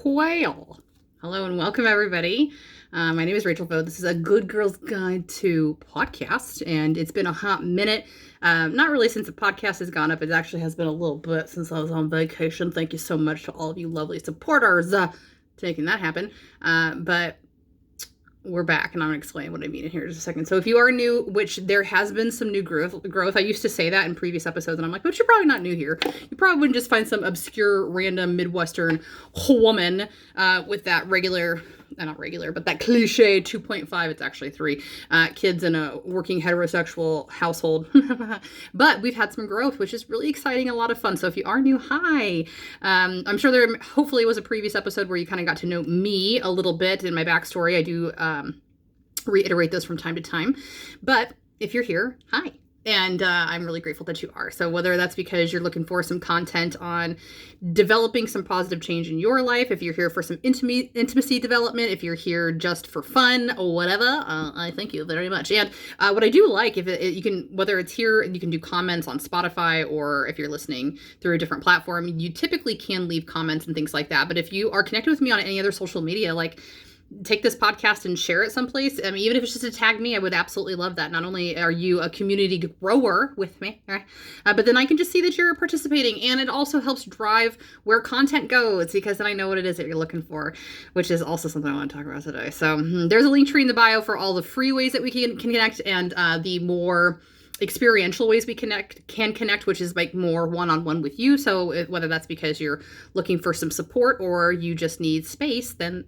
Well, hello and welcome everybody. My name is Rachel Foe. This is a Good Girl's Guide to Podcast, and it's been a hot minute. Not really since the podcast has gone up. It actually has been a little bit since I was on vacation. Thank you so much to all of you lovely supporters making that happen. But we're back, and I'm going to explain what I mean in here in just a second. So if you are new, which there has been some new growth. I used to say that in previous episodes, and I'm like, but you're probably not new here. You probably wouldn't just find some obscure, random Midwestern woman with that not regular, but that cliche 2.5, it's actually 3, kids in a working heterosexual household. But we've had some growth, which is really exciting, a lot of fun. So if you are new, hi. I'm sure there hopefully was a previous episode where you kind of got to know me a little bit in my backstory. I do reiterate those from time to time. But if you're here, hi. And I'm really grateful that you are. So whether that's because you're looking for some content on developing some positive change in your life, if you're here for some intimacy development, if you're here just for fun or whatever, I thank you very much. And what I do like, if you can, whether it's here, you can do comments on Spotify, or if you're listening through a different platform, you typically can leave comments and things like that. But if you are connected with me on any other social media, like, take this podcast and share it someplace. I mean, even if it's just to tag me, I would absolutely love that. Not only are you a community grower with me, right? But then I can just see that you're participating, and it also helps drive where content goes, because then I know what it is that you're looking for, which is also something I want to talk about today. So there's a link tree in the bio for all the free ways that we can connect, and the more experiential ways we can connect, which is like more one-on-one with you. So whether that's because you're looking for some support or you just need space, then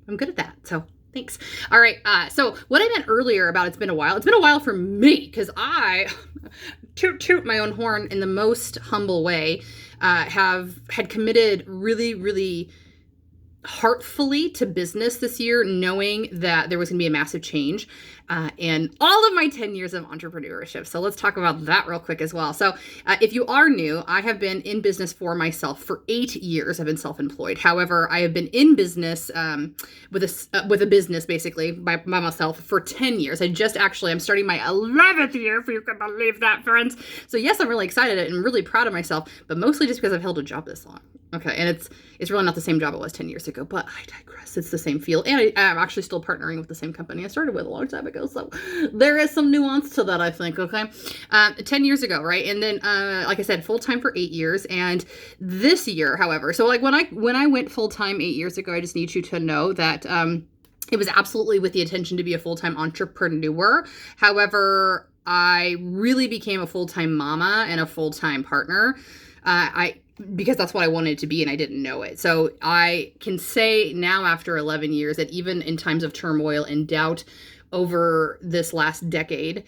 I'm good at that. So thanks. All right. So what I meant earlier about it's been a while for me, because I toot my own horn in the most humble way, had committed really, really heartfully to business this year, knowing that there was going to be a massive change in all of my 10 years of entrepreneurship. So let's talk about that real quick as well. So if you are new, I have been in business for myself for 8 years. I've been self-employed. However, I have been in business with a business basically by myself for 10 years. I'm starting my 11th year, if you can believe that, friends. So yes, I'm really excited and really proud of myself, but mostly just because I've held a job this long. Okay, and it's really not the same job it was 10 years ago, but I digress. It's the same field, and I'm actually still partnering with the same company I started with a long time ago, so there is some nuance to that, I think, okay? 10 years ago, right? And then, like I said, full-time for 8 years, and this year, however, so like when I went full-time 8 years ago, I just need you to know that it was absolutely with the intention to be a full-time entrepreneur. However, I really became a full-time mama and a full-time partner. Because that's what I wanted to be, and I didn't know it. So I can say now, after 11 years, that even in times of turmoil and doubt over this last decade,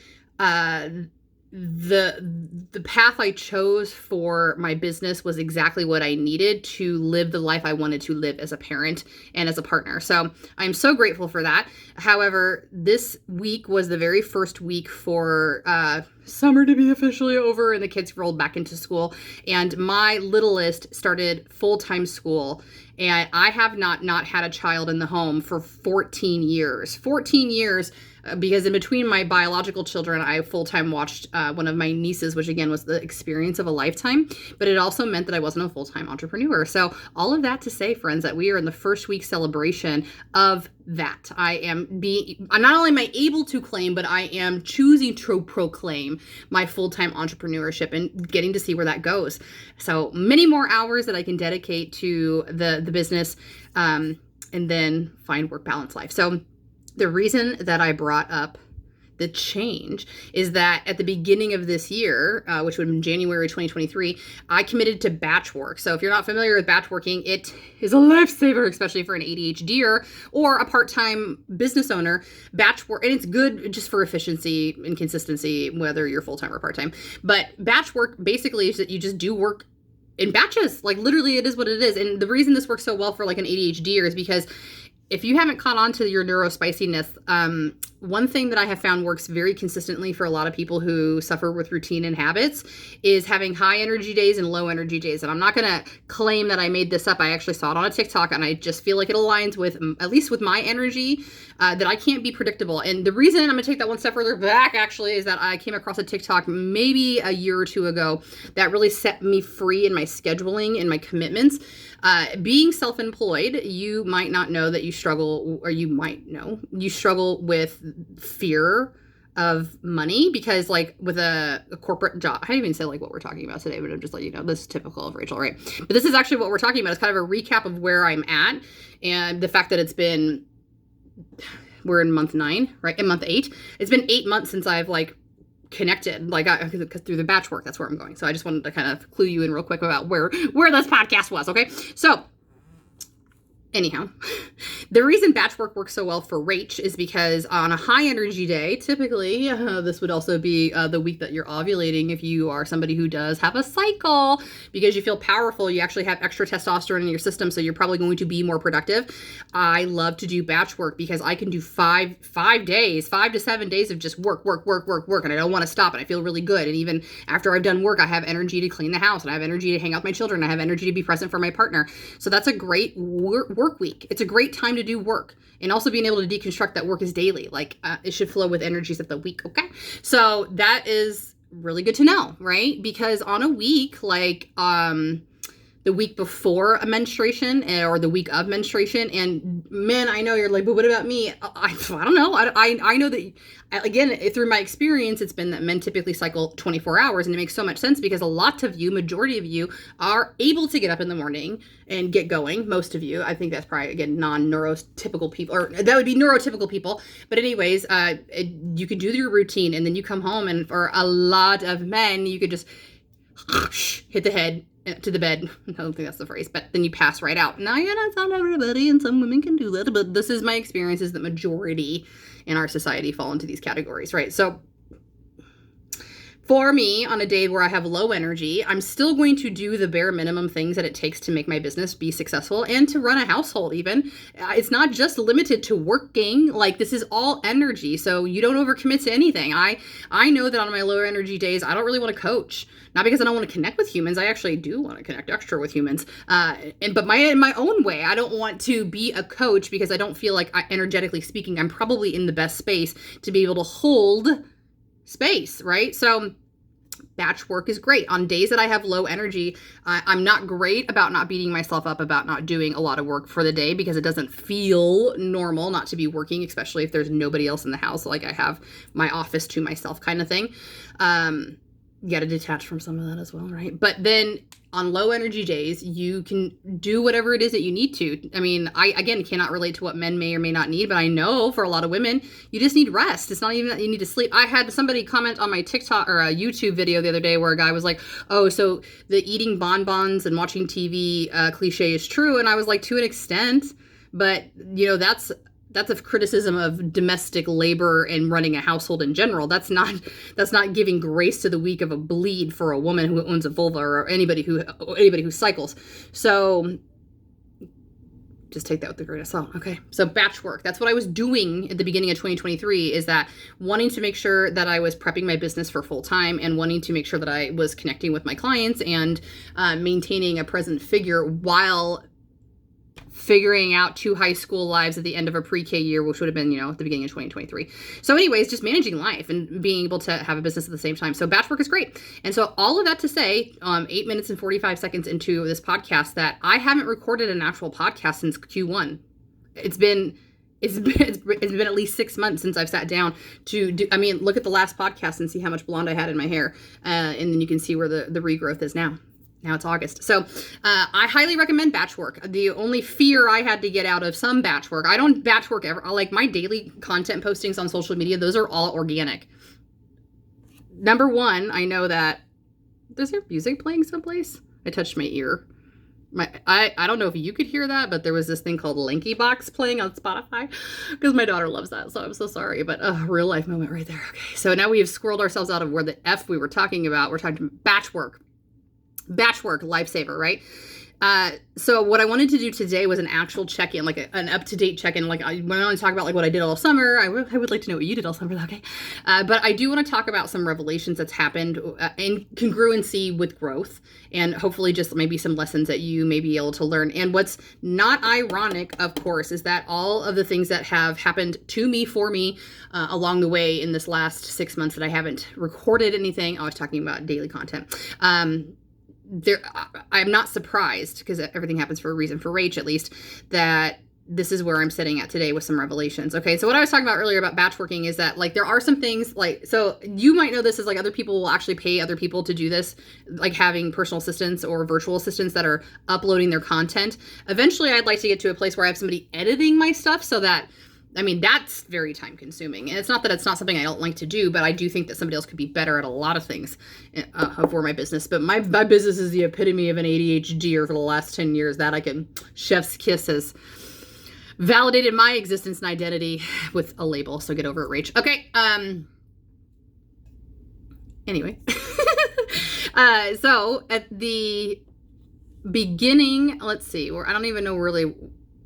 the path I chose for my business was exactly what I needed to live the life I wanted to live as a parent and as a partner. So I'm so grateful for that. However, this week was the very first week for summer to be officially over, and the kids rolled back into school, and my littlest started full-time school. And I have not had a child in the home for 14 years. 14 years, because in between my biological children, I full-time watched one of my nieces, which again was the experience of a lifetime, but it also meant that I wasn't a full-time entrepreneur. So all of that to say, friends, that we are in the first week celebration of that. Not only am I able to claim, but I am choosing to proclaim my full-time entrepreneurship and getting to see where that goes. So many more hours that I can dedicate to the business, and then find work balance life. So the reason that I brought up the change is that at the beginning of this year, which would have been January 2023, I committed to batch work. So if you're not familiar with batch working, it is a lifesaver, especially for an ADHDer or a part-time business owner. Batch work, and it's good just for efficiency and consistency, whether you're full-time or part-time. But batch work basically is that you just do work in batches. Like, literally, it is what it is. And the reason this works so well for like an ADHDer is because if you haven't caught on to your neurospiciness, one thing that I have found works very consistently for a lot of people who suffer with routine and habits is having high energy days and low energy days. And I'm not going to claim that I made this up. I actually saw it on a TikTok, and I just feel like it aligns with, at least with my energy, that I can't be predictable. And the reason I'm going to take that one step further back, actually, is that I came across a TikTok maybe a year or two ago that really set me free in my scheduling and my commitments. Being self-employed, you might not know that you struggle, or you might know you struggle with fear of money, because like with a corporate job, I didn't even say like what we're talking about today, but I'm just letting you know this is typical of Rachel, right? But this is actually what we're talking about. It's kind of a recap of where I'm at, and the fact that we're in month 9, right? In month 8, it's been 8 months since I've like connected, like through the batch work. That's where I'm going. So I just wanted to kind of clue you in real quick about where this podcast was. Okay, so anyhow, the reason batch work works so well for Rach is because on a high energy day, typically, this would also be the week that you're ovulating if you are somebody who does have a cycle, because you feel powerful, you actually have extra testosterone in your system, so you're probably going to be more productive. I love to do batch work because I can do 5 to 7 days of just work, and I don't want to stop, and I feel really good. And even after I've done work, I have energy to clean the house, and I have energy to hang out with my children, I have energy to be present for my partner. So that's a great work week. It's a great time to do work, and also being able to deconstruct that work is daily. Like it should flow with energies of the week. Okay. So that is really good to know, right? Because on a week, like, the week before a menstruation or the week of menstruation, and men, I know you're like, but what about me? I don't know. I know that, again, through my experience, it's been that men typically cycle 24 hours, and it makes so much sense because a lot of you, majority of you, are able to get up in the morning and get going. Most of you, I think that's probably, again, non-neurotypical people, or that would be neurotypical people. But anyways, you can do your routine, and then you come home, and for a lot of men, you could just hit the head to the bed. I don't think that's the phrase, but then you pass right out. Now, yeah, that's not everybody, and some women can do that, but this is my experience, is that majority in our society fall into these categories, right? So for me, on a day where I have low energy, I'm still going to do the bare minimum things that it takes to make my business be successful and to run a household even. It's not just limited to working. Like, this is all energy, so you don't overcommit to anything. I know that on my lower energy days, I don't really want to coach. Not because I don't want to connect with humans. I actually do want to connect extra with humans. But in my own way, I don't want to be a coach because I don't feel like, energetically speaking, I'm probably in the best space to be able to hold space, right? So batch work is great. On days that I have low energy, I'm not great about not beating myself up about not doing a lot of work for the day, because it doesn't feel normal not to be working, especially if there's nobody else in the house. Like, I have my office to myself kind of thing. You got to detach from some of that as well, right? But then on low energy days, you can do whatever it is that you need to. I mean, I, again, cannot relate to what men may or may not need, but I know for a lot of women, you just need rest. It's not even that you need to sleep. I had somebody comment on my TikTok or a YouTube video the other day where a guy was like, oh, so the eating bonbons and watching TV cliche is true. And I was like, to an extent, but that's a criticism of domestic labor and running a household in general. That's not giving grace to the week of a bleed for a woman who owns a vulva, or anybody who cycles. So just take that with a grain of salt. Okay. So batch work, that's what I was doing at the beginning of 2023, is that wanting to make sure that I was prepping my business for full time, and wanting to make sure that I was connecting with my clients and maintaining a present figure while figuring out 2 high school lives at the end of a pre-K year, which would have been, at the beginning of 2023. So anyways, just managing life and being able to have a business at the same time. So batch work is great. And so all of that to say, 8 minutes and 45 seconds into this podcast, that I haven't recorded an actual podcast since Q1. It's been at least 6 months since I've sat down to do, look at the last podcast and see how much blonde I had in my hair. And then you can see where the regrowth is now. Now it's August. So I highly recommend batch work. The only fear I had to get out of some batch work, I don't batch work ever. Like, my daily content postings on social media, those are all organic. Number one, I know that, is there music playing someplace? I touched my ear. I don't know if you could hear that, but there was this thing called Linky Box playing on Spotify, because my daughter loves that, so I'm so sorry, but real life moment right there. Okay, so now we have squirreled ourselves out of where the F we were talking about. We're talking batch work. Batch work, lifesaver, right? So what I wanted to do today was an actual check-in, like an up-to-date check-in. Like, when I want to talk about like what I did all summer, I would like to know what you did all summer, okay? But I do want to talk about some revelations that's happened in congruency with growth, and hopefully just maybe some lessons that you may be able to learn. And what's not ironic, of course, is that all of the things that have happened to me, for me, along the way in this last 6 months that I haven't recorded anything. I was talking about daily content. I'm not surprised, because everything happens for a reason, for Rach at least, that this is where I'm sitting at today with some revelations. Okay, so what I was talking about earlier about batch working is that, like, there are some things, like, so you might know this is like other people will actually pay other people to do this, like having personal assistants or virtual assistants that are uploading their content. Eventually, I'd like to get to a place where I have somebody editing my stuff, so that, I mean, that's very time consuming. And it's not that it's not something I don't like to do, but I do think that somebody else could be better at a lot of things for my business. But my business is the epitome of an ADHDer for the last 10 years. That I can chef's kiss as validated my existence and identity with a label. So get over it, Rach. Okay. Anyway. So at the beginning, let's see, I don't even know really.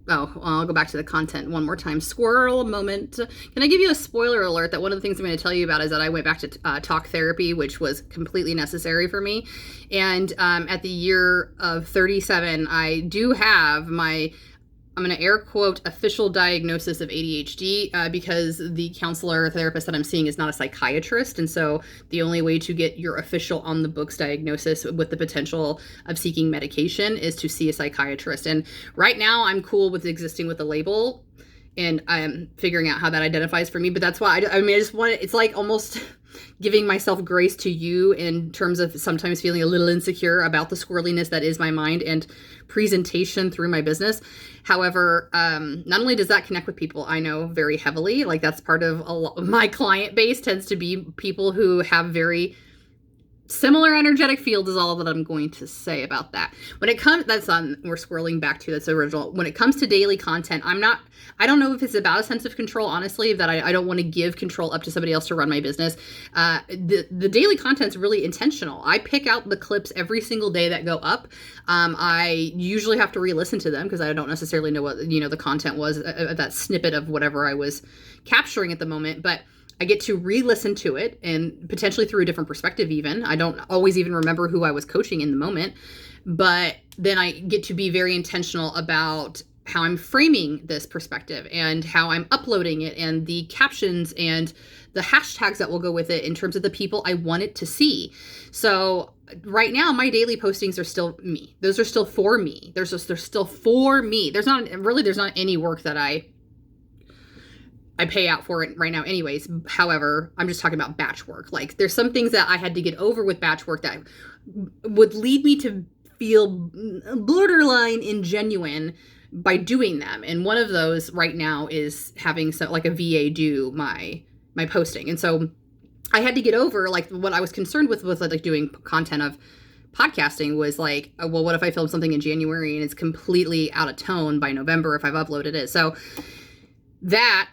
Oh, well, I'll go back to the content one more time. Squirrel moment. Can I give you a spoiler alert that one of the things I'm going to tell you about is that I went back to talk therapy, which was completely necessary for me. And at the year of 37, I do have my, I'm going to air quote, official diagnosis of ADHD because the counselor or therapist that I'm seeing is not a psychiatrist. And so the only way to get your official on the books diagnosis with the potential of seeking medication is to see a psychiatrist. And right now I'm cool with existing with the label, and I'm figuring out how that identifies for me. But that's why I just want it. It's like almost giving myself grace to you in terms of sometimes feeling a little insecure about the squirreliness that is my mind and presentation through my business. However, not only does that connect with people I know very heavily, like that's part of my client base tends to be people who have very similar energetic field, is all that I'm going to say about that. When it comes, we're swirling back to that's original. When it comes to daily content, I don't know if it's about a sense of control, honestly, that I don't want to give control up to somebody else to run my business. The daily content's really intentional. I pick out the clips every single day that go up. I usually have to re-listen to them because I don't necessarily know what, the content was, that snippet of whatever I was capturing at the moment, but I get to re-listen to it, and potentially through a different perspective even. I don't always even remember who I was coaching in the moment, but then I get to be very intentional about how I'm framing this perspective and how I'm uploading it and the captions and the hashtags that will go with it in terms of the people I want it to see. So right now, my daily postings are still me. Those are still for me. They're still for me. There's not any work that I pay out for it right now anyways. However, I'm just talking about batch work. Like, there's some things that I had to get over with batch work that would lead me to feel borderline ingenuine by doing them. And one of those right now is having like a VA do my posting. And so I had to get over, like, what I was concerned with like doing content of podcasting was like, well, what if I film something in January and it's completely out of tone by November if I've uploaded it? So that,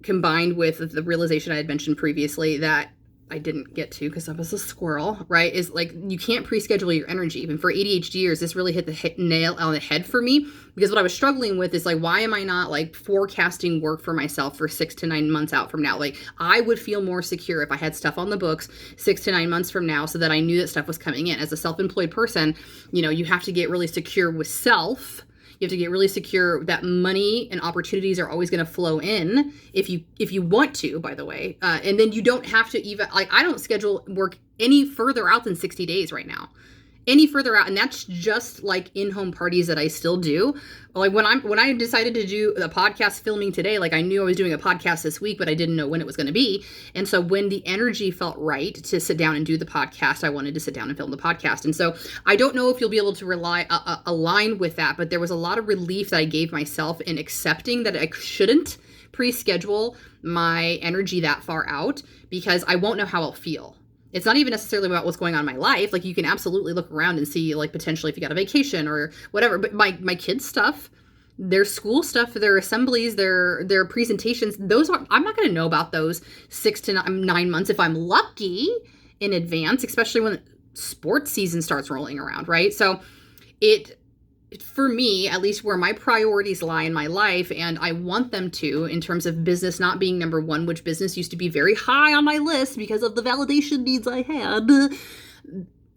combined with the realization I had mentioned previously that I didn't get to because I was a squirrel, right, is like, you can't pre-schedule your energy. Even for ADHDers, this really hit the nail on the head for me, because what I was struggling with is like, why am I not like forecasting work for myself for 6 to 9 months out from now? Like, I would feel more secure if I had stuff on the books 6 to 9 months from now, so that I knew that stuff was coming in. As a self-employed person, you have to get really secure with self. You have to get really secure that money and opportunities are always going to flow in if you want to, by the way. And then you don't have to even, like, I don't schedule work any further out than 60 days right now. Any further out, and that's just like in-home parties that I still do. Like, when I decided to do the podcast filming today, like, I knew I was doing a podcast this week, but I didn't know when it was going to be. And so when the energy felt right to sit down and do the podcast, I wanted to sit down and film the podcast. And so I don't know if you'll be able to align with that, but there was a lot of relief that I gave myself in accepting that I shouldn't pre-schedule my energy that far out, because I won't know how I'll feel. It's not even necessarily about what's going on in my life. Like, you can absolutely look around and see, like, potentially if you got a vacation or whatever. But my kids' stuff, their school stuff, their assemblies, their presentations, I'm not going to know about those 6 to 9 months if I'm lucky in advance, especially when sports season starts rolling around, right? So for me, at least where my priorities lie in my life, and I want them to, in terms of business not being number one, which business used to be very high on my list because of the validation needs I had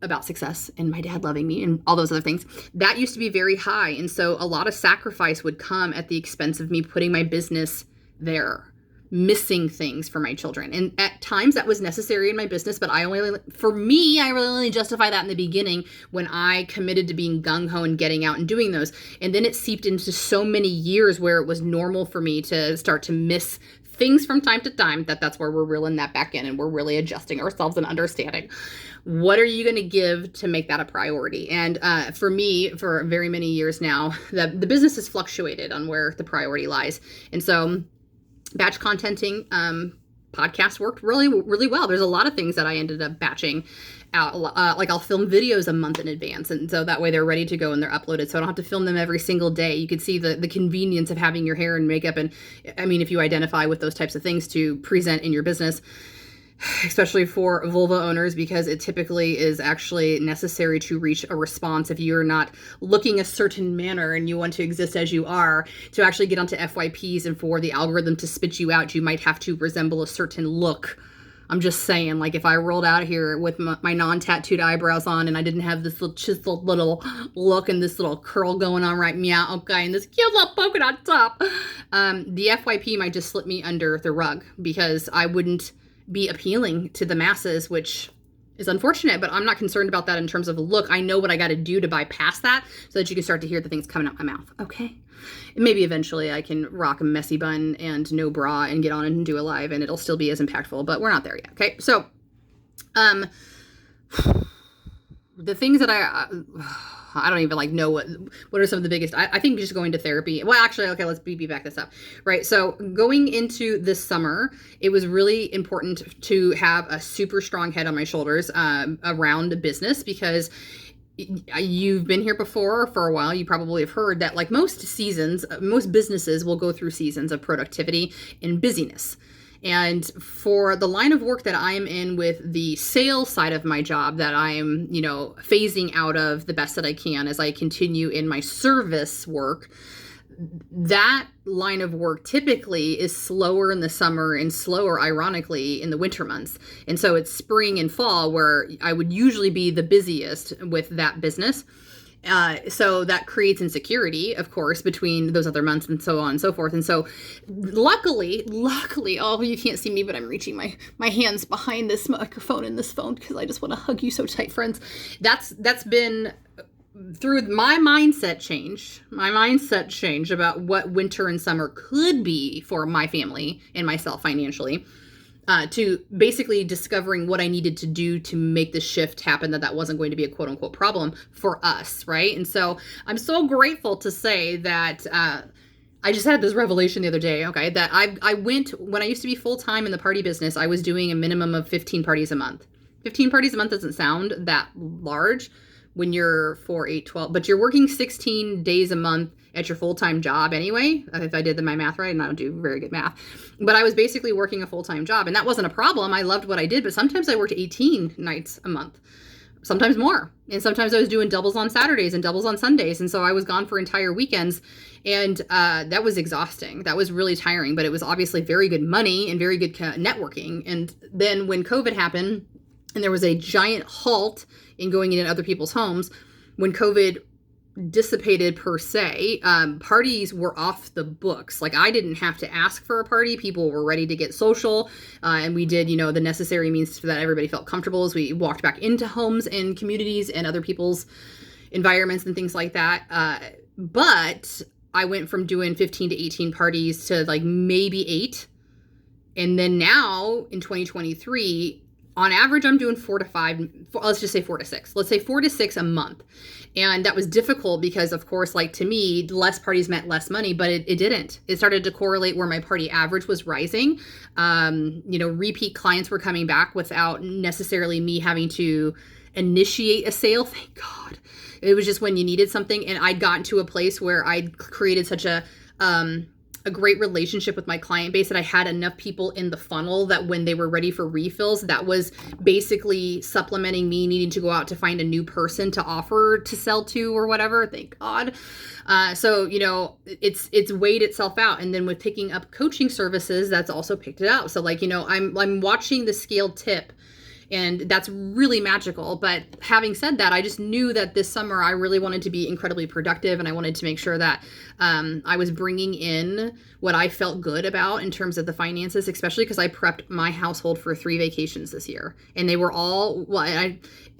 about success and my dad loving me and all those other things, that used to be very high. And so a lot of sacrifice would come at the expense of me putting my business there. missing things for my children. And at times that was necessary in my business, but I really only justify that in the beginning when I committed to being gung-ho and getting out and doing those. And then it seeped into so many years where it was normal for me to start to miss things from time to time, that's where we're reeling that back in and we're really adjusting ourselves and understanding what are you going to give to make that a priority. And for me, for very many years now, the business has fluctuated on where the priority lies. And so batch contenting, podcast worked really, really well. There's a lot of things that I ended up batching out. Like I'll film videos a month in advance. And so that way they're ready to go and they're uploaded. So I don't have to film them every single day. You could see the convenience of having your hair and makeup. And I mean, if you identify with those types of things to present in your business, especially for vulva owners, because it typically is actually necessary to reach a response if you're not looking a certain manner and you want to exist as you are. To actually get onto FYPs and for the algorithm to spit you out, you might have to resemble a certain look. I'm just saying, like if I rolled out here with my non-tattooed eyebrows on and I didn't have this little chiseled little look and this little curl going on right meow, okay, and this cute little polka dot top, the FYP might just slip me under the rug because I wouldn't be appealing to the masses, which is unfortunate, but I'm not concerned about that in terms of a look. I know what I got to do to bypass that so that you can start to hear the things coming out my mouth. Okay. And maybe eventually I can rock a messy bun and no bra and get on and do a live and it'll still be as impactful, but we're not there yet. Okay. So, the things that I don't even like know what are some of the biggest, I think just going to therapy. Well, actually, okay, let's back this up, right? So going into this summer, it was really important to have a super strong head on my shoulders around business because you've been here before for a while. You probably have heard that like most businesses will go through seasons of productivity and busyness. And for the line of work that I'm in with the sales side of my job that I'm, phasing out of the best that I can as I continue in my service work, that line of work typically is slower in the summer and slower, ironically, in the winter months. And so it's spring and fall where I would usually be the busiest with that business. So that creates insecurity, of course, between those other months and so on and so forth. And so luckily, oh, you can't see me, but I'm reaching my hands behind this microphone and this phone because I just want to hug you so tight, friends. That's been through my mindset change about what winter and summer could be for my family and myself financially. To basically discovering what I needed to do to make the shift happen, that wasn't going to be a quote unquote problem for us, right? And so I'm so grateful to say that I just had this revelation the other day, okay, that I went, when I used to be full-time in the party business, I was doing a minimum of 15 parties a month. 15 parties a month doesn't sound that large when you're 4, 8, 12, but you're working 16 days a month at your full-time job anyway, if I did my math right, and I don't do very good math. But I was basically working a full-time job, and that wasn't a problem. I loved what I did, but sometimes I worked 18 nights a month, sometimes more. And sometimes I was doing doubles on Saturdays and doubles on Sundays, and so I was gone for entire weekends, and that was exhausting. That was really tiring, but it was obviously very good money and very good networking. And then when COVID happened, and there was a giant halt in going into other people's homes, when COVID dissipated per se, parties were off the books. Like I didn't have to ask for a party. People were ready to get social. And we did, the necessary means so that everybody felt comfortable as we walked back into homes and communities and other people's environments and things like that. But I went from doing 15 to 18 parties to like maybe 8. And then now in 2023, on average, I'm doing 4 to 5, let's just say 4 to 6. Let's say 4 to 6 a month. And that was difficult because, of course, like to me, less parties meant less money, but it didn't. It started to correlate where my party average was rising. Repeat clients were coming back without necessarily me having to initiate a sale. Thank God. It was just when you needed something. And I'd gotten to a place where I'd created such a great relationship with my client base that I had enough people in the funnel that when they were ready for refills, that was basically supplementing me needing to go out to find a new person to offer to sell to or whatever. Thank God. So it's weighed itself out. And then with picking up coaching services, that's also picked it out. So I'm watching the scale tip And that's really magical. But having said that, I just knew that this summer I really wanted to be incredibly productive, and I wanted to make sure that I was bringing in what I felt good about in terms of the finances, especially because I prepped my household for 3 vacations this year. And they were all,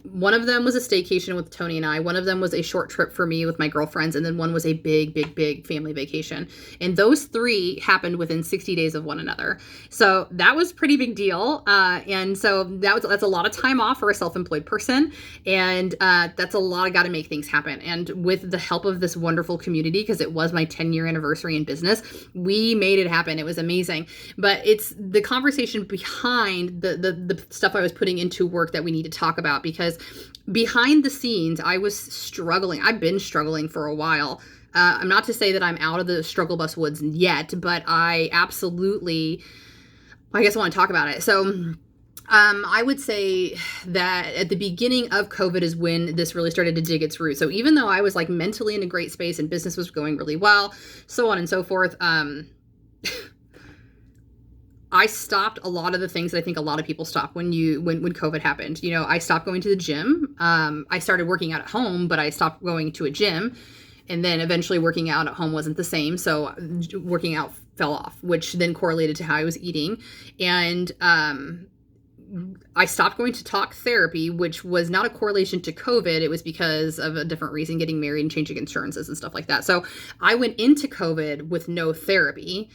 one of them was a staycation with Tony and I. One of them was a short trip for me with my girlfriends. And then one was a big family vacation. And those 3 happened within 60 days of one another. So that was a pretty big deal. And so that's a lot of time off for a self-employed person. And that's a lot of got to make things happen. And with the help of this wonderful community, because it was my 10-year anniversary in business, we made it happen. It was amazing. But it's the conversation behind the stuff I was putting into work that we need to talk about, because behind the scenes, I was struggling. I've been struggling for a while. I'm not to say that I'm out of the struggle bus woods yet, but I absolutely, I guess I want to talk about it. So I would say that at the beginning of COVID is when this really started to dig its roots. So even though I was like mentally in a great space and business was going really well, so on and so forth, I stopped a lot of the things that I think a lot of people stop when COVID happened. You know, I stopped going to the gym. I started working out at home, but I stopped going to a gym. And then eventually working out at home wasn't the same. So working out fell off, which then correlated to how I was eating. And I stopped going to talk therapy, which was not a correlation to COVID. It was because of a different reason, getting married and changing insurances and stuff like that. So I went into COVID with no therapy,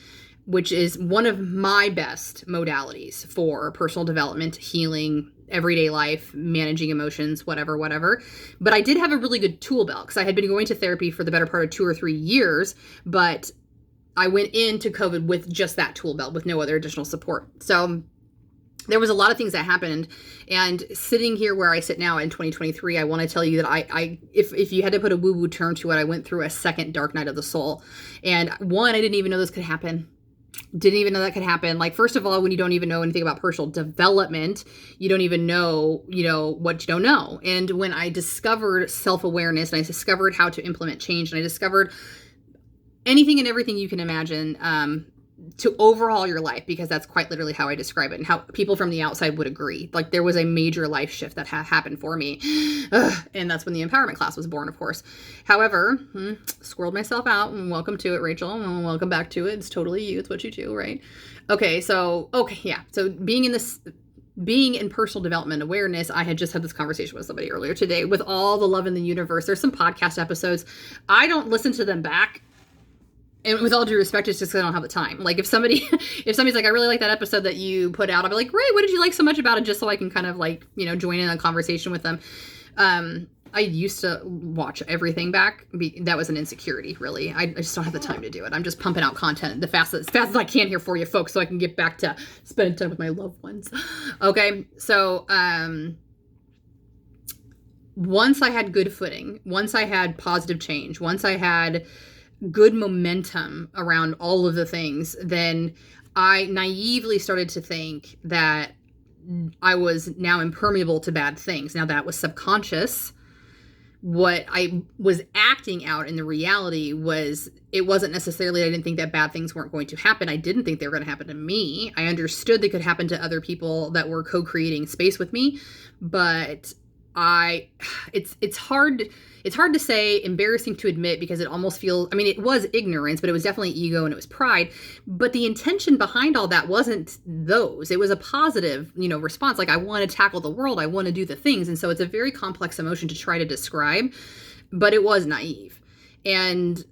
which is one of my best modalities for personal development, healing, everyday life, managing emotions, whatever. But I did have a really good tool belt because I had been going to therapy for the better part of 2 or 3 years, but I went into COVID with just that tool belt with no other additional support. So there was a lot of things that happened, and sitting here where I sit now in 2023, I want to tell you that if you had to put a woo-woo term to it, I went through a second dark night of the soul. And one, I didn't even know this could happen. Didn't even know that could happen. Like, first of all, when you don't even know anything about personal development, you don't even know, what you don't know. And when I discovered self-awareness, and I discovered how to implement change, and I discovered anything and everything you can imagine, to overhaul your life, because that's quite literally how I describe it, and how people from the outside would agree. Like, there was a major life shift that happened for me. And that's when the empowerment class was born, of course. However, squirreled myself out, and welcome to it, Rachel, and welcome back to it. It's totally you. It's what you do, right? So being in personal development awareness, I had just had this conversation with somebody earlier today. With all the love in the universe, there's some podcast episodes. I don't listen to them back. And with all due respect, it's just because I don't have the time. Like, if somebody's like, I really like that episode that you put out, I'll be like, great, what did you like so much about it? Just so I can kind of join in a conversation with them. I used to watch everything back. That was an insecurity, really. I just don't have the time to do it. I'm just pumping out content as fast as I can here for you folks, so I can get back to spending time with my loved ones. Okay, so once I had good footing, once I had positive change, once I had good momentum around all of the things, then I naively started to think that I was now impermeable to bad things. Now, that was subconscious. What I was acting out in the reality was, it wasn't necessarily, I didn't think that bad things weren't going to happen. I didn't think they were going to happen to me. I understood they could happen to other people that were co-creating space with me, but it's hard to say, embarrassing to admit, because it almost feels, it was ignorance, but it was definitely ego, and it was pride. But the intention behind all that wasn't those. It was a positive, response. Like, I want to tackle the world. I want to do the things. And so it's a very complex emotion to try to describe, but it was naive. And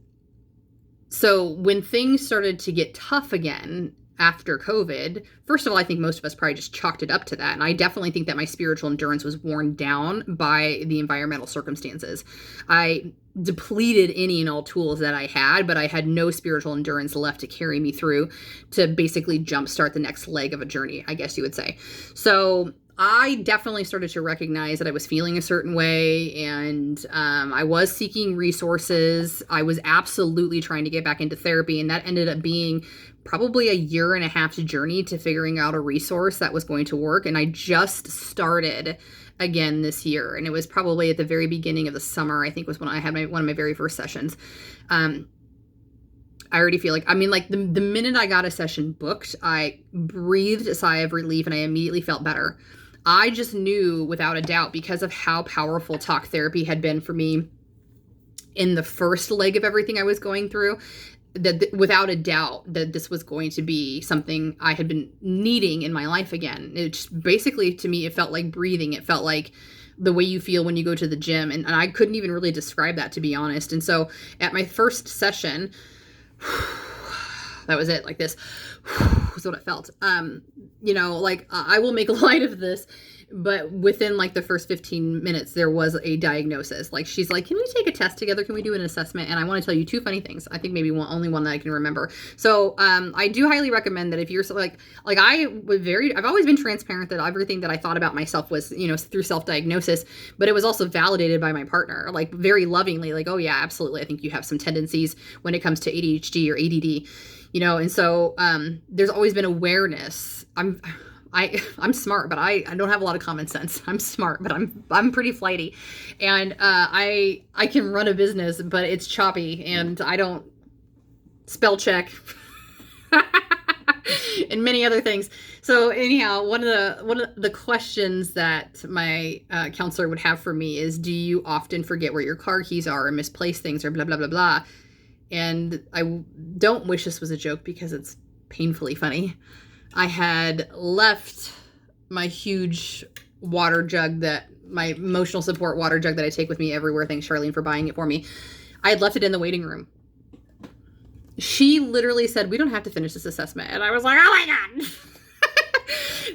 so when things started to get tough again after COVID, first of all, I think most of us probably just chalked it up to that. And I definitely think that my spiritual endurance was worn down by the environmental circumstances. I depleted any and all tools that I had, but I had no spiritual endurance left to carry me through to basically jumpstart the next leg of a journey, I guess you would say. So I definitely started to recognize that I was feeling a certain way, and I was seeking resources. I was absolutely trying to get back into therapy, and that ended up being probably a 1.5 year journey to figuring out a resource that was going to work. And I just started again this year, and it was probably at the very beginning of the summer, I think, was when I had one of my very first sessions. I already feel like, the minute I got a session booked, I breathed a sigh of relief, and I immediately felt better. I just knew without a doubt, because of how powerful talk therapy had been for me in the first leg of everything I was going through, that without a doubt that this was going to be something I had been needing in my life again. It just, basically, to me, it felt like breathing. It felt like the way you feel when you go to the gym. And I couldn't even really describe that, to be honest. And so at my first session, that was it, like this is what it felt. Like, I will make light of this, but within like the first 15 minutes, there was a diagnosis. Like, she's like, can we take a test together? Can we do an assessment? And I want to tell you two funny things. I think maybe only one that I can remember. So I do highly recommend that if you're I've always been transparent that everything that I thought about myself was, through self-diagnosis, but it was also validated by my partner, like very lovingly, like, oh yeah, absolutely. I think you have some tendencies when it comes to ADHD or ADD, and so there's always been awareness. I'm smart, but I don't have a lot of common sense. I'm smart, but I'm pretty flighty, and I can run a business, but it's choppy, and I don't spell check, and many other things. So anyhow, one of the questions that my counselor would have for me is, do you often forget where your car keys are or misplace things or blah blah blah blah? And I don't wish this was a joke because it's painfully funny. I had left my huge water jug, my emotional support water jug that I take with me everywhere. Thanks, Charlene, for buying it for me. I had left it in the waiting room. She literally said, we don't have to finish this assessment. And I was like, oh my God.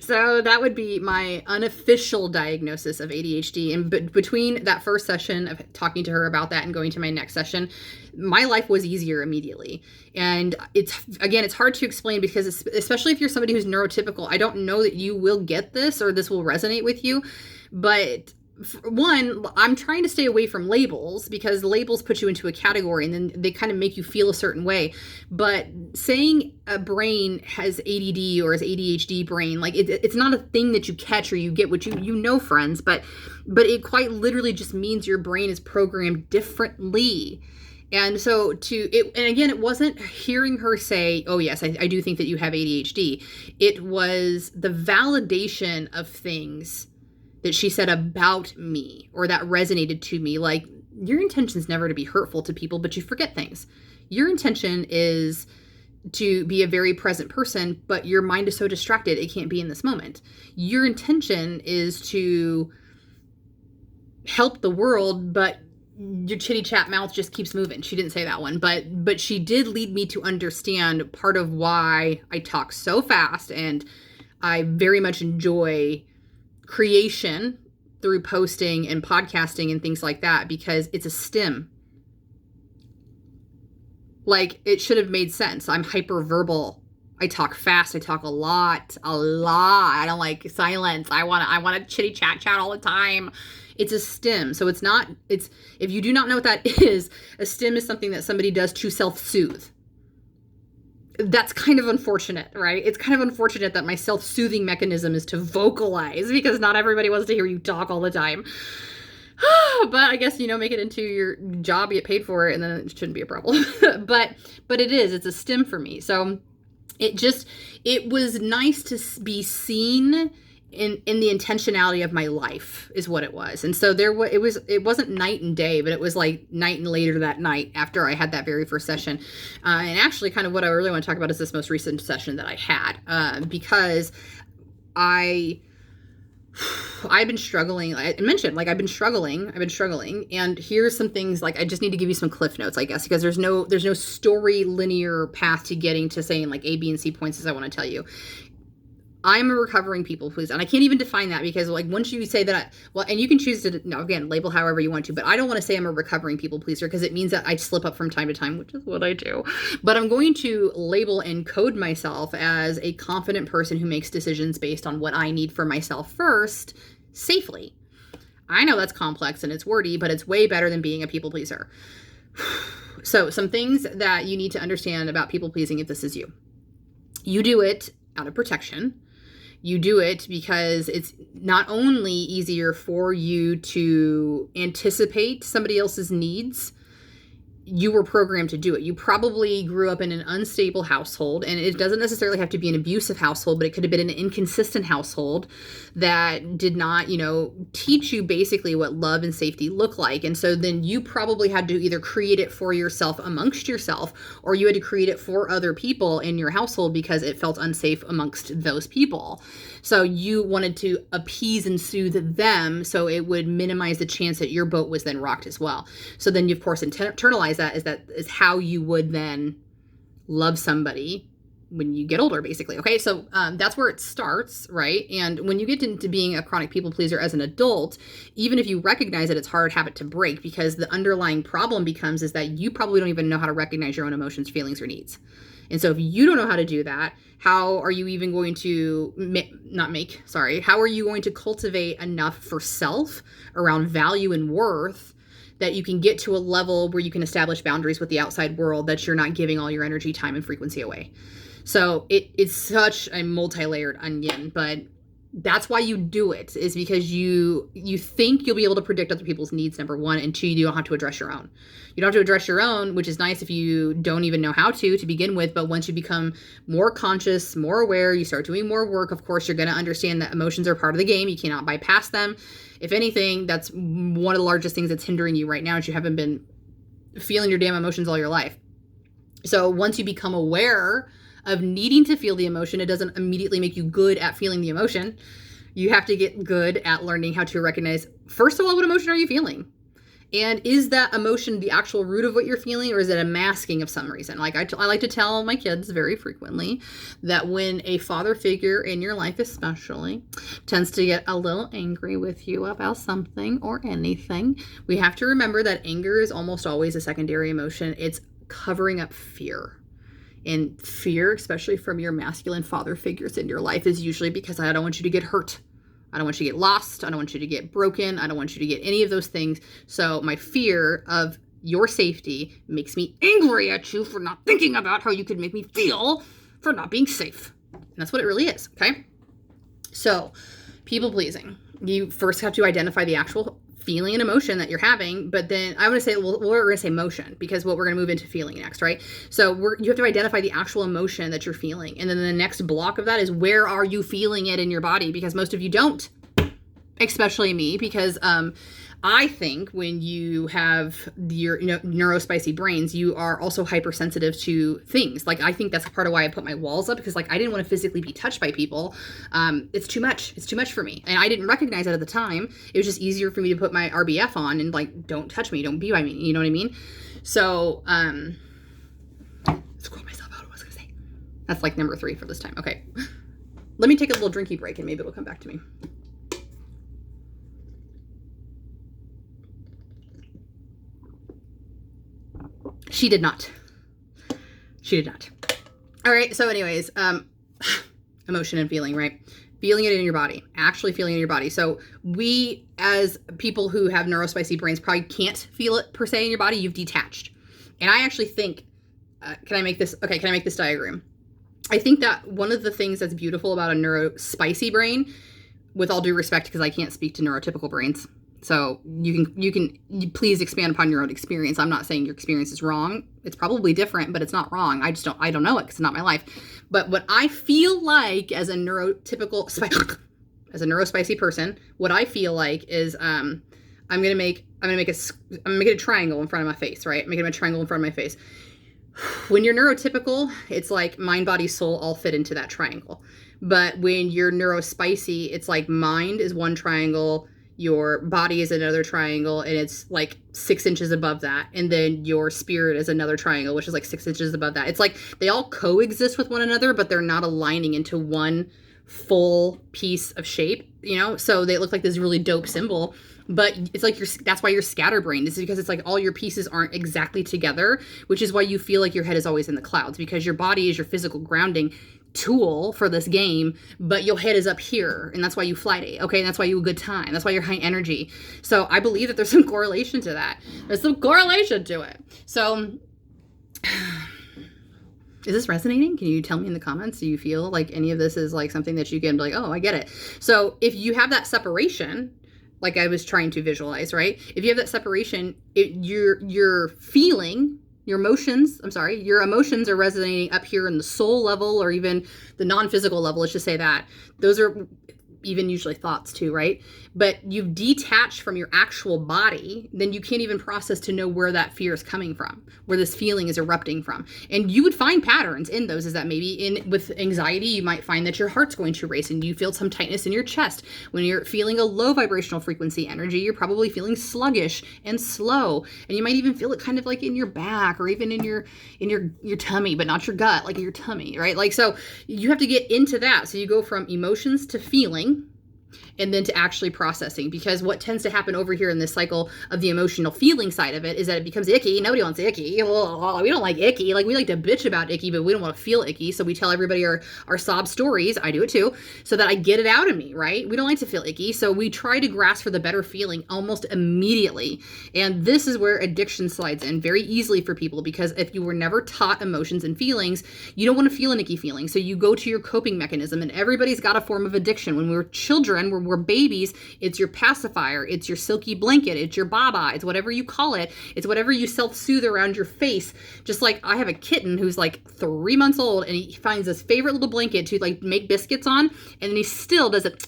So that would be my unofficial diagnosis of ADHD. And between that first session of talking to her about that and going to my next session, my life was easier immediately. And it's hard to explain because especially if you're somebody who's neurotypical, I don't know that you will get this or this will resonate with you. But one, I'm trying to stay away from labels because labels put you into a category and then they kind of make you feel a certain way. But saying a brain has ADD or has ADHD brain, like it's not a thing that you catch or you get what friends, but it quite literally just means your brain is programmed differently. And so it wasn't hearing her say, oh yes, I do think that you have ADHD. It was the validation of things that she said about me or that resonated to me. Like, your intention is never to be hurtful to people, but you forget things. Your intention is to be a very present person, but your mind is so distracted it can't be in this moment. Your intention is to help the world, but your chitty chat mouth just keeps moving. She didn't say that one, but she did lead me to understand part of why I talk so fast, and I very much enjoy creation through posting and podcasting and things like that, because it's a stim. Like, it should have made sense. I'm hyperverbal. I talk fast. I talk a lot. I don't like silence. I want to chitty chat all the time. It's a stim. So if you do not know what that is, a stim is something that somebody does to self-soothe. That's kind of unfortunate, right? It's kind of unfortunate that my self-soothing mechanism is to vocalize, because not everybody wants to hear you talk all the time. But I guess, make it into your job, get paid for it, and then it shouldn't be a problem. but it's a stim for me. So it was nice to be seen in the intentionality of my life is what it was. And so it wasn't night and day, but it was like night and later that night after I had that very first session. And actually kind of what I really want to talk about is this most recent session that I had, because I've been struggling. I mentioned, like, I've been struggling. And here's some things, like, I just need to give you some cliff notes, I guess, because there's no story linear path to getting to saying like A, B, and C points as I want to tell you. I'm a recovering people pleaser, and I can't even define that, because like once you say that, and you can choose to, again, label however you want to, but I don't want to say I'm a recovering people pleaser because it means that I slip up from time to time, which is what I do. But I'm going to label and code myself as a confident person who makes decisions based on what I need for myself first, safely. I know that's complex and it's wordy, but it's way better than being a people pleaser. So some things that you need to understand about people pleasing if this is you. You do it out of protection. You do it because it's not only easier for you to anticipate somebody else's needs, you were programmed to do it. You probably grew up in an unstable household, and it doesn't necessarily have to be an abusive household, but it could have been an inconsistent household that did not, teach you basically what love and safety look like. And so then you probably had to either create it for yourself amongst yourself, or you had to create it for other people in your household because it felt unsafe amongst those people. So you wanted to appease and soothe them so it would minimize the chance that your boat was then rocked as well. So then you, of course, internalize that is how you would then love somebody when you get older, basically. Okay, so that's where it starts, right? And when you get into being a chronic people pleaser as an adult, even if you recognize it, it's a hard habit to break, because the underlying problem becomes is that you probably don't even know how to recognize your own emotions, feelings, or needs. And so if you don't know how to do that, how are you even going to how are you going to cultivate enough for self around value and worth that you can get to a level where you can establish boundaries with the outside world, that you're not giving all your energy, time, and frequency away? So it's such a multi-layered onion, but that's why you do it, is because you think you'll be able to predict other people's needs, number one, and two, you don't have to address your own. You don't have to address your own, which is nice if you don't even know how to begin with, but once you become more conscious, more aware, you start doing more work, of course, you're going to understand that emotions are part of the game. You cannot bypass them. If anything, that's one of the largest things that's hindering you right now, is you haven't been feeling your damn emotions all your life. So once you become aware of needing to feel the emotion, it doesn't immediately make you good at feeling the emotion. You have to get good at learning how to recognize, first of all, what emotion are you feeling? And is that emotion the actual root of what you're feeling, or is it a masking of some reason? Like I like to tell my kids very frequently that when a father figure in your life especially tends to get a little angry with you about something or anything, we have to remember that anger is almost always a secondary emotion. It's covering up fear. And fear, especially from your masculine father figures in your life, is usually because I don't want you to get hurt. I don't want you to get lost. I don't want you to get broken. I don't want you to get any of those things. So my fear of your safety makes me angry at you for not thinking about how you could make me feel for not being safe. And that's what it really is, okay? So people pleasing. You first have to identify the actual feeling and emotion that you're having, but then I want to say, we're going to say emotion, because what we're going to move into feeling next, right? So you have to identify the actual emotion that you're feeling. And then the next block of that is, where are you feeling it in your body? Because most of you don't, especially me, because I think when you have your neurospicy brains, you are also hypersensitive to things. Like, I think that's part of why I put my walls up, because like I didn't want to physically be touched by people. It's too much. It's too much for me. And I didn't recognize it at the time. It was just easier for me to put my RBF on and like, don't touch me, don't be by me. You know what I mean? So, scroll myself out. What was I going to say? That's like number 3 for this time. Okay. Let me take a little drinky break and maybe it'll come back to me. She did not. All right. So anyways, emotion and feeling, right? Feeling it in your body, actually feeling it in your body. So we, as people who have neurospicy brains, probably can't feel it per se in your body. You've detached. And I actually think, can I make this diagram? I think that one of the things that's beautiful about a neurospicy brain, with all due respect, because I can't speak to neurotypical brains, so you can please expand upon your own experience. I'm not saying your experience is wrong. It's probably different, but it's not wrong. I don't know it because it's not my life. But what I feel like as a neurospicy person, what I feel like is I'm gonna make a triangle in front of my face, right? I'm making a triangle in front of my face. When you're neurotypical, it's like mind, body, soul all fit into that triangle. But when you're neurospicy, it's like mind is one triangle, your body is another triangle, and it's like 6 inches above that. And then your spirit is another triangle, which is like 6 inches above that. It's like they all coexist with one another, but they're not aligning into one full piece of shape, So they look like this really dope symbol. But it's like that's why you're scatterbrained. It's because it's like all your pieces aren't exactly together, which is why you feel like your head is always in the clouds, because your body is your physical grounding tool for this game, but your head is up here, and that's why you flighty, okay? And that's why you have a good time. That's why you're high energy. So I believe that there's some correlation to that. There's some correlation to it. So is this resonating? Can you tell me in the comments? Do you feel like any of this is like something that you can be like, oh, I get it. So if you have that separation, like I was trying to visualize, right? If you have that separation, you're feeling your emotions, your emotions are resonating up here in the soul level or even the non-physical level, let's just say that. Those are even usually thoughts too, right? But you've detached from your actual body, then you can't even process to know where that fear is coming from, where this feeling is erupting from. And you would find patterns in those, is that maybe with anxiety, you might find that your heart's going to race and you feel some tightness in your chest. When you're feeling a low vibrational frequency energy, you're probably feeling sluggish and slow. And you might even feel it kind of like in your back or even in your tummy, but not your gut, like in your tummy, right? Like, so you have to get into that. So you go from emotions to feeling, and then to actually processing, because what tends to happen over here in this cycle of the emotional feeling side of it is that it becomes icky. Nobody wants icky. Well, we don't like icky. Like, we like to bitch about icky, but we don't want to feel icky. So we tell everybody our sob stories. I do it too, so that I get it out of me, right? We don't like to feel icky. So we try to grasp for the better feeling almost immediately. And this is where addiction slides in very easily for people, because if you were never taught emotions and feelings, you don't want to feel an icky feeling. So you go to your coping mechanism, and everybody's got a form of addiction. When we were children, we're babies, it's your pacifier, it's your silky blanket, it's your baba, it's whatever you call it, it's whatever you self-soothe around your face. Just like I have a kitten who's like 3 months old, and he finds his favorite little blanket to like make biscuits on, and then he still does it.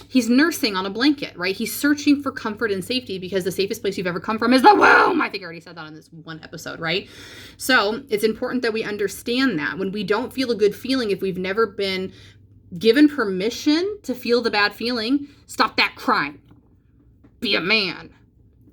He's nursing on a blanket, right? He's searching for comfort and safety, because the safest place you've ever come from is the womb. I think I already said that in this one episode, right? So it's important that we understand that when we don't feel a good feeling, if we've never been given permission to feel the bad feeling, stop that crying. Be a man.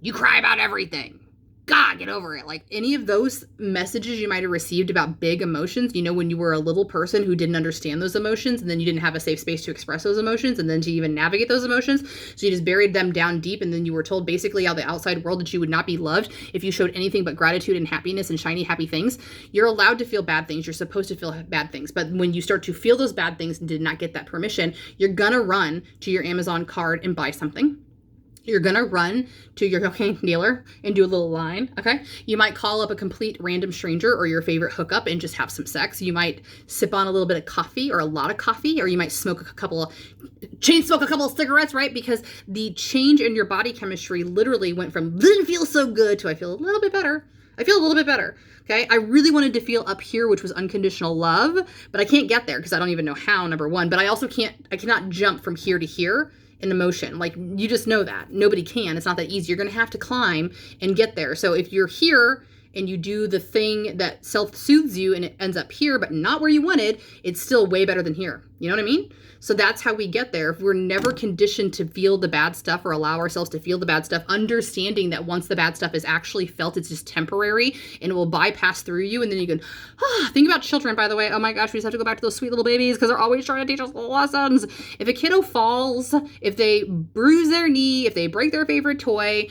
You cry about everything. God, get over it. Like, any of those messages you might have received about big emotions, when you were a little person who didn't understand those emotions, and then you didn't have a safe space to express those emotions, and then to even navigate those emotions. So you just buried them down deep, and then you were told basically out the outside world that you would not be loved if you showed anything but gratitude and happiness and shiny, happy things. You're allowed to feel bad things. You're supposed to feel bad things. But when you start to feel those bad things and did not get that permission, you're gonna run to your Amazon card and buy something. You're going to run to your cocaine dealer and do a little line, okay? You might call up a complete random stranger or your favorite hookup and just have some sex. You might sip on a little bit of coffee or a lot of coffee, or you might chain smoke a couple of cigarettes, right? Because the change in your body chemistry literally went from didn't feel so good to I feel a little bit better. I feel a little bit better, okay? I really wanted to feel up here, which was unconditional love, but I can't get there because I don't even know how, number one. But I cannot jump from here to here in emotion. Like, you just know that. Nobody can. It's not that easy. You're going to have to climb and get there. So if you're here and you do the thing that self-soothes you and it ends up here, but not where you wanted, it's still way better than here. You know what I mean? So that's how we get there. If we're never conditioned to feel the bad stuff or allow ourselves to feel the bad stuff, understanding that once the bad stuff is actually felt, it's just temporary and it will bypass through you. And then you can, think about children, by the way. Oh my gosh, we just have to go back to those sweet little babies because they're always trying to teach us lessons. If a kiddo falls, if they bruise their knee, if they break their favorite toy,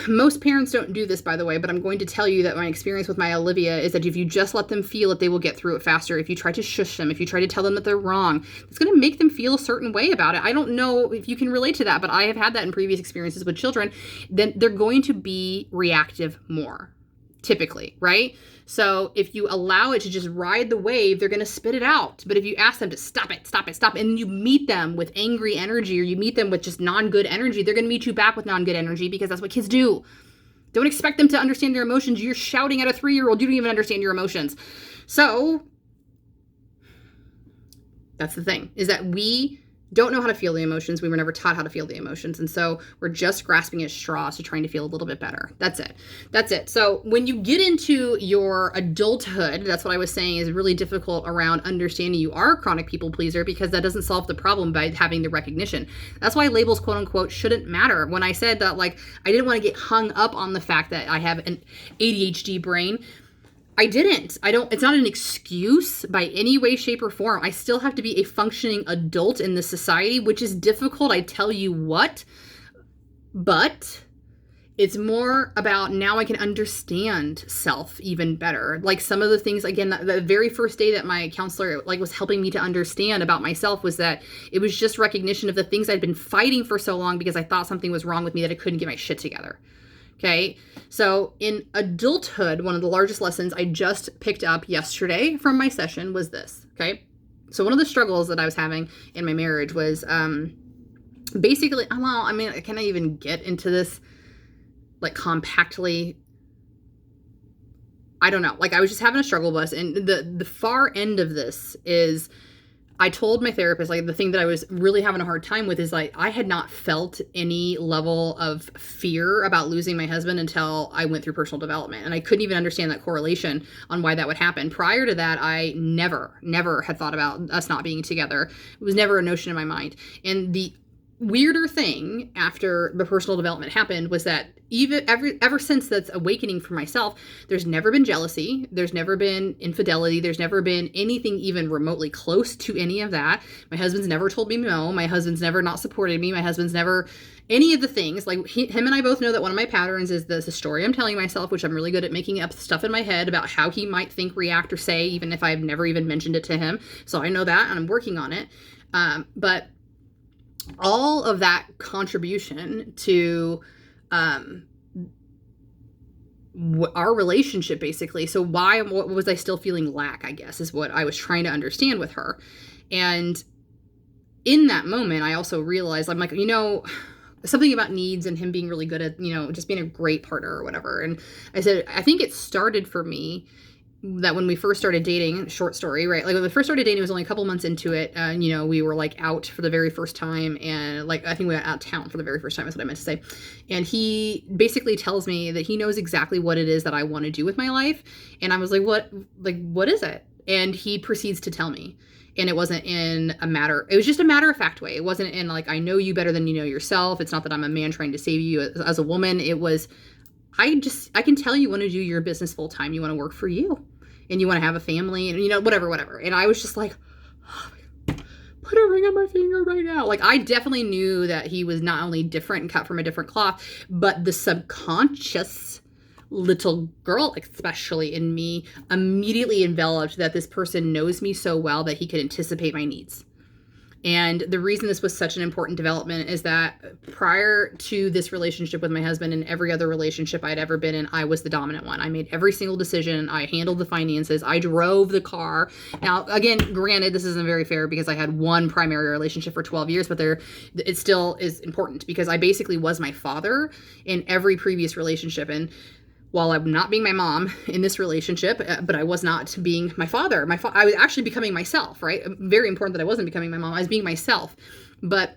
most parents don't do this, by the way, but I'm going to tell you that my experience with my Olivia is that if you just let them feel it, they will get through it faster. If you try to shush them, if you try to tell them that they're wrong, it's going to make them feel a certain way about it. I don't know if you can relate to that, but I have had that in previous experiences with children. Then they're going to be reactive more, typically, right? So if you allow it to just ride the wave, they're going to spit it out. But if you ask them to stop it, and you meet them with angry energy, or you meet them with just non-good energy, they're going to meet you back with non-good energy, because that's what kids do. Don't expect them to understand their emotions. You're shouting at a 3-year-old. You don't even understand your emotions. So that's the thing, is that we don't know how to feel the emotions. We were never taught how to feel the emotions. And so we're just grasping at straws to trying to feel a little bit better. That's it. So when you get into your adulthood, that's what I was saying is really difficult around understanding you are a chronic people pleaser, because that doesn't solve the problem by having the recognition. That's why labels, quote unquote, shouldn't matter. When I said that, like, I didn't want to get hung up on the fact that I have an ADHD brain, I didn't. It's not an excuse by any way, shape, or form. I still have to be a functioning adult in this society, which is difficult, I tell you what. But it's more about now I can understand self even better. Like, some of the things, again, the very first day that my counselor was helping me to understand about myself was that it was just recognition of the things I'd been fighting for so long because I thought something was wrong with me, that I couldn't get my shit together. Okay, so in adulthood, one of the largest lessons I just picked up yesterday from my session was this, okay? So one of the struggles that I was having in my marriage was basically, well, I mean, can I even get into this like compactly? I don't know. Like I was just having a struggle bus, and the far end of this is I told my therapist, like, the thing that I was really having a hard time with is, like, I had not felt any level of fear about losing my husband until I went through personal development. And I couldn't even understand that correlation on why that would happen. Prior to that, I never had thought about us not being together. It was never a notion in my mind. And the weirder thing after the personal development happened was that ever since that's awakening for myself, there's never been jealousy, there's never been infidelity, there's never been anything even remotely close to any of that. My husband's never told me no, my husband's never not supported me, my husband's never any of the things. Like him and I both know that one of my patterns is the story I'm telling myself, which I'm really good at making up stuff in my head about how he might think, react, or say, even if I've never even mentioned it to him. So I know that, and I'm working on it. But all of that contribution to our relationship, basically. So what was I still feeling lack, I guess, is what I was trying to understand with her. And in that moment, I also realized, I'm like, something about needs and him being really good at, just being a great partner or whatever. And I said, I think it started for me that when we first started dating, short story, right? Like when we first started dating, it was only a couple months into it. And, we were like out for the very first time. And like, I think we went out of town for the very first time is what I meant to say. And he basically tells me that he knows exactly what it is that I want to do with my life. And I was like, what is it? And he proceeds to tell me. And it wasn't it was just a matter of fact way. It wasn't in like, I know you better than you know yourself. It's not that I'm a man trying to save you as a woman. It was, I can tell you want to do your business full time. You want to work for you and you want to have a family and, whatever. And I was just like, oh, put a ring on my finger right now. Like, I definitely knew that he was not only different and cut from a different cloth, but the subconscious little girl, especially in me, immediately enveloped that this person knows me so well that he could anticipate my needs. And the reason this was such an important development is that prior to this relationship with my husband and every other relationship I'd ever been in, I was the dominant one. I made every single decision. I handled the finances. I drove the car. Now, again, granted, this isn't very fair because I had one primary relationship for 12 years, but it still is important because I basically was my father in every previous relationship. And while I'm not being my mom in this relationship, but I was not being my father. I was actually becoming myself, right? Very important that I wasn't becoming my mom. I was being myself. But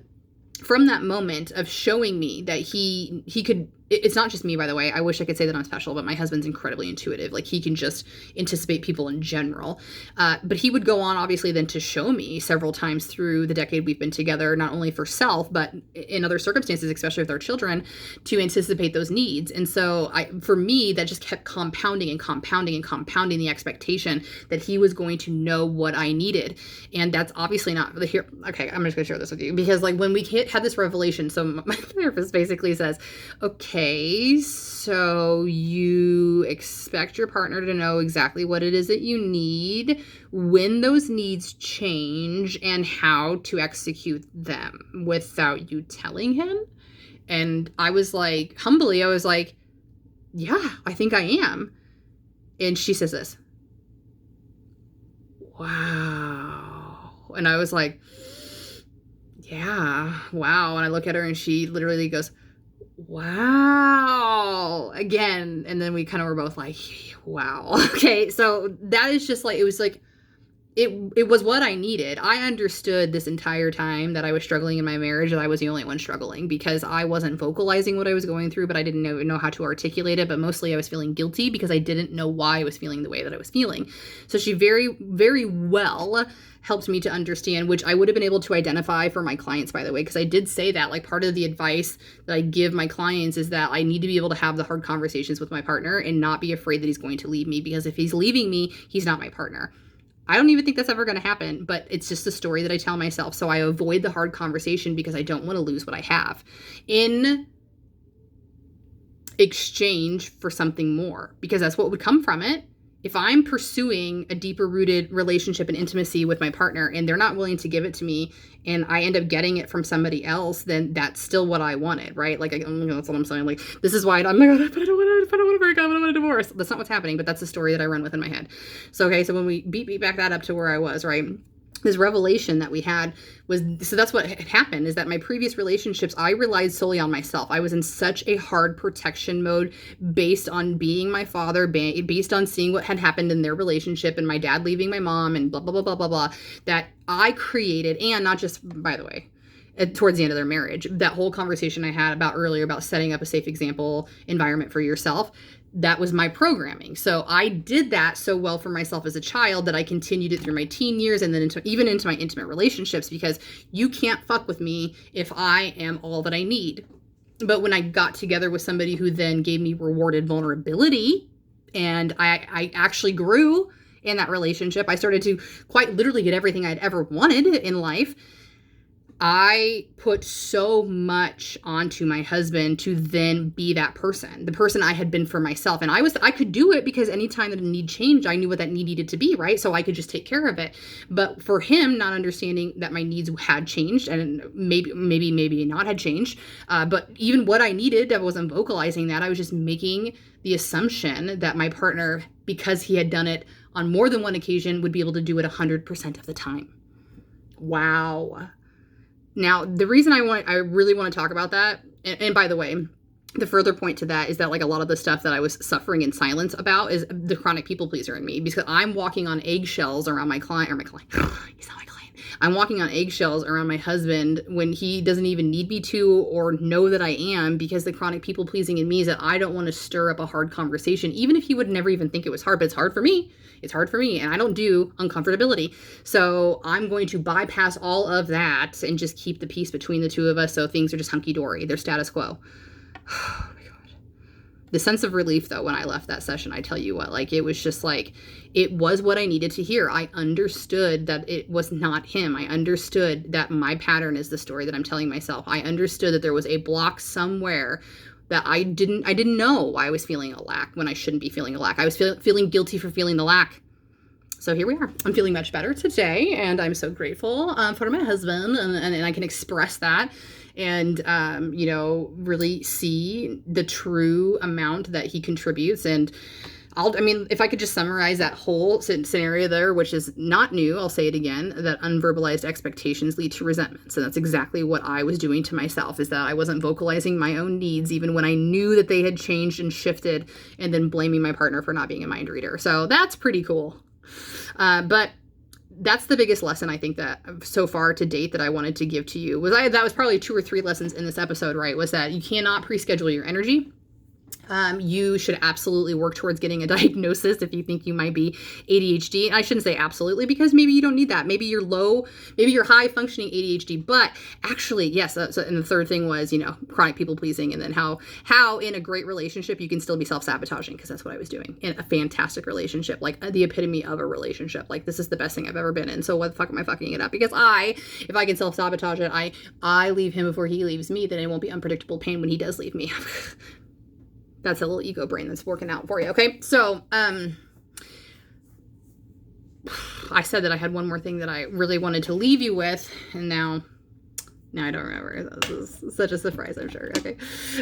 from that moment of showing me that he could, it's not just me, by the way. I wish I could say that I'm special, but my husband's incredibly intuitive. Like, he can just anticipate people in general. But he would go on, obviously, then to show me several times through the decade we've been together, not only for self, but in other circumstances, especially with our children, to anticipate those needs. And so for me, that just kept compounding and compounding and compounding the expectation that he was going to know what I needed. And that's obviously not here. Okay, I'm just going to share this with you because, like, when we had this revelation, so my therapist basically says, okay, so you expect your partner to know exactly what it is that you need, when those needs change, and how to execute them without you telling him? And I was like, humbly, I was like, yeah, I think I am. And she says this, wow. And I was like, yeah, wow. And I look at her and she literally goes, wow, again. And then we kind of were both like, wow. Okay. So that is just like, it was like, it was what I needed. I understood this entire time that I was struggling in my marriage, that I was the only one struggling because I wasn't vocalizing what I was going through, but I didn't know how to articulate it. But mostly I was feeling guilty because I didn't know why I was feeling the way that I was feeling. So she very, very well helped me to understand, which I would have been able to identify for my clients, by the way, because I did say that, like, part of the advice that I give my clients is that I need to be able to have the hard conversations with my partner and not be afraid that he's going to leave me, because if he's leaving me, he's not my partner. I don't even think that's ever going to happen, but it's just a story that I tell myself. So I avoid the hard conversation because I don't want to lose what I have in exchange for something more, because that's what would come from it. If I'm pursuing a deeper rooted relationship and intimacy with my partner and they're not willing to give it to me and I end up getting it from somebody else, then that's still what I wanted, right? Like, that's what I'm saying. Like, this is why I'm like, but I don't want to break up, I don't want to divorce. That's not what's happening, but that's the story that I run with in my head. So, okay, so when we beat back that up to where I was, right? this revelation that we had was, so that's what had happened, is that my previous relationships, I relied solely on myself. I was in such a hard protection mode based on being my father, based on seeing what had happened in their relationship and my dad leaving my mom and blah, blah, blah, blah, blah, blah, that I created, and not just, by the way, towards the end of their marriage, that whole conversation I had about earlier about setting up a safe example environment for yourself, that was my programming. So I did that so well for myself as a child that I continued it through my teen years and then even into my intimate relationships, because you can't fuck with me if I am all that I need. But when I got together with somebody who then gave me rewarded vulnerability, and I actually grew in that relationship, I started to quite literally get everything I'd ever wanted in life. I put so much onto my husband to then be that person, the person I had been for myself. And I could do it because anytime that a need changed, I knew what that need needed to be, right? So I could just take care of it. But for him, not understanding that my needs had changed, and maybe not had changed, but even what I needed, I wasn't vocalizing that. I was just making the assumption that my partner, because he had done it on more than one occasion, would be able to do it 100% of the time. Wow. Now, the reason I really want to talk about that, and by the way, the further point to that is that, like, a lot of the stuff that I was suffering in silence about is the chronic people pleaser in me, because I'm walking on eggshells around my client, he's not my client. I'm walking on eggshells around my husband when he doesn't even need me to or know that I am, because the chronic people pleasing in me is that I don't want to stir up a hard conversation, even if he would never even think it was hard, but it's hard for me. It's hard for me, and I don't do uncomfortability. So I'm going to bypass all of that and just keep the peace between the two of us, so things are just hunky-dory. They're status quo. Oh my God. The sense of relief, though, when I left that session, I tell you what, like, it was just like, it was what I needed to hear. I understood that it was not him. I understood that my pattern is the story that I'm telling myself. I understood that there was a block somewhere that I didn't know why I was feeling a lack when I shouldn't be feeling a lack. I was feeling guilty for feeling the lack. So here we are. I'm feeling much better today, and I'm so grateful for my husband, and I can express that and, really see the true amount that he contributes. And if I could just summarize that whole scenario there, which is not new, I'll say it again, that unverbalized expectations lead to resentment. So that's exactly what I was doing to myself, is that I wasn't vocalizing my own needs, even when I knew that they had changed and shifted, and then blaming my partner for not being a mind reader. So that's pretty cool. But that's the biggest lesson I think that so far to date that I wanted to give to you. That was probably 2 or 3 lessons in this episode, right? Was that you cannot pre-schedule your energy. You should absolutely work towards getting a diagnosis if you think you might be ADHD. I shouldn't say absolutely, because maybe you don't need that. Maybe you're high functioning ADHD, but actually, yes. So, and the third thing was, chronic people pleasing, and then how in a great relationship you can still be self-sabotaging, because that's what I was doing in a fantastic relationship, like the epitome of a relationship. Like, this is the best thing I've ever been in. So what the fuck am I fucking it up? Because if I can self-sabotage it, I leave him before he leaves me, then it won't be unpredictable pain when he does leave me. That's a little ego brain that's working out for you. Okay. So, I said that I had one more thing that I really wanted to leave you with, and now I don't remember. This is such a surprise, I'm sure. Okay.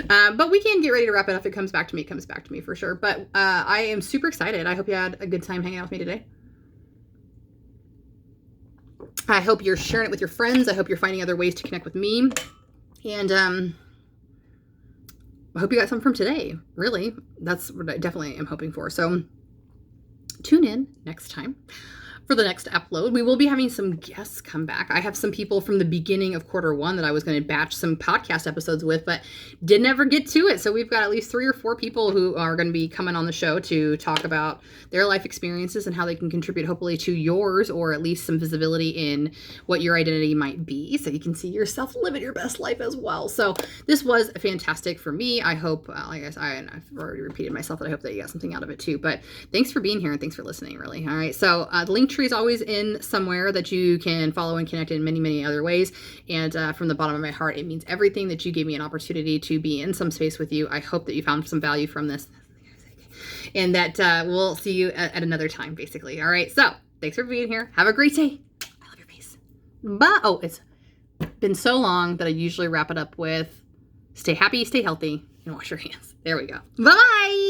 But we can get ready to wrap it up. If it comes back to me, it comes back to me for sure. But, I am super excited. I hope you had a good time hanging out with me today. I hope you're sharing it with your friends. I hope you're finding other ways to connect with me. And, I hope you got something from today. Really, that's what I definitely am hoping for. So tune in next time for the next upload. We will be having some guests come back. I have some people from the beginning of Q1 that I was going to batch some podcast episodes with, but didn't ever get to it. So we've got at least 3 or 4 people who are going to be coming on the show to talk about their life experiences and how they can contribute hopefully to yours, or at least some visibility in what your identity might be, so you can see yourself living your best life as well. So this was fantastic for me. I hope, I've already repeated myself, that I hope that you got something out of it too. But thanks for being here, and thanks for listening, really. All right. So the link tree is always in somewhere that you can follow and connect in many, many other ways. And from the bottom of my heart, it means everything that you gave me an opportunity to be in some space with you. I hope that you found some value from this, and that we'll see you at another time, basically. All right. So thanks for being here. Have a great day. I love your face. Bye. Oh, it's been so long that I usually wrap it up with stay happy, stay healthy, and wash your hands. There we go. Bye-bye.